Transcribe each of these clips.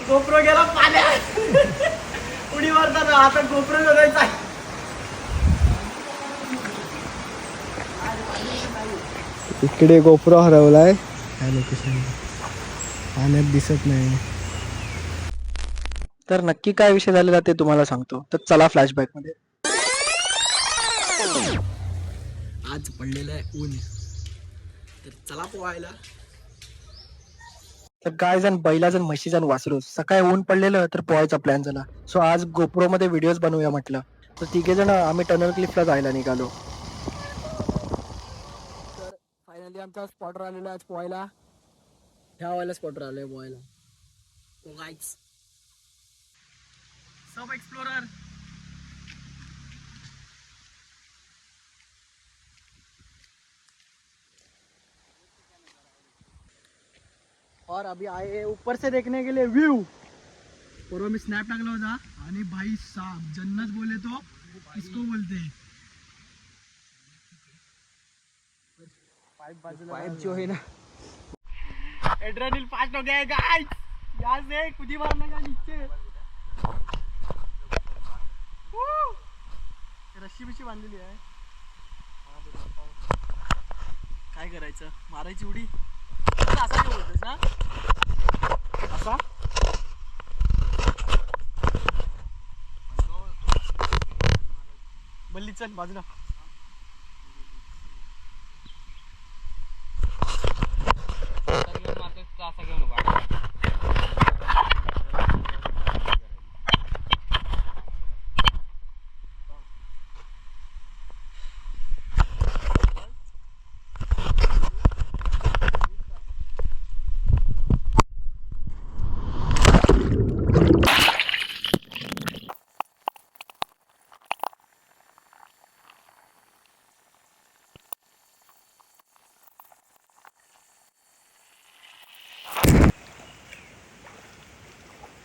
GoPro गेला पाण्यात. उडी मारताना आता गोप्रो शोधायचा. इकडे गोप्रो हरवलाय. काय लोकेशन पाण्यात दिसत नाही. तर नक्की काय विषय झालेला ते तुम्हाला सांगतो. तर चला फ्लॅशबॅक मध्ये. आज पडलेलं आहे ऊन, तर चला पोहायला. तर गाय जण बैला जण म्हशी जण वासरू सकाळी ऊन पडलेलं तर पोहायचा प्लॅन झाला. सो आज गोप्रो मध्ये व्हिडिओज बनवूया म्हटलं. तर तिघे जण आम्ही टनल क्लिफला जायला निघालो. तर फायनली आमचा स्पॉटर आलेला आज पोहायला. ह्या वाला स्पॉटर आलोय पोहायला. तो गाईच सब एक्सप्लोरर. और अभी आए हैं ऊपर से देखने के लिए व्यू. और मी स्नॅप टाकला होता आणि भाई साहब जन्नत बोले तो किसको बोलते हैं. पाइप जो है ना. एड्रेनलिन फास्ट हो गया है गाइस. यहाँ से कुदी मारने का नीचे. रस्सी बिशी बांधलेली आहे. काय करायचं, मारायची उडी. असा काय बोलतोस ना. असा बल्ली चल बाजूला.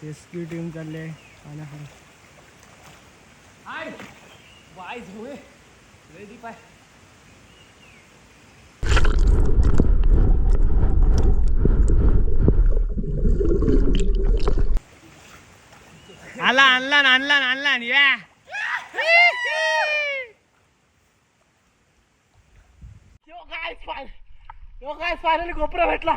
रेस्क्यू टीम चालले पाण्याखाली. हाय वाईज होय रेडी पाय. आणला या. यो गाइस फायनली गोप्रो भेटला.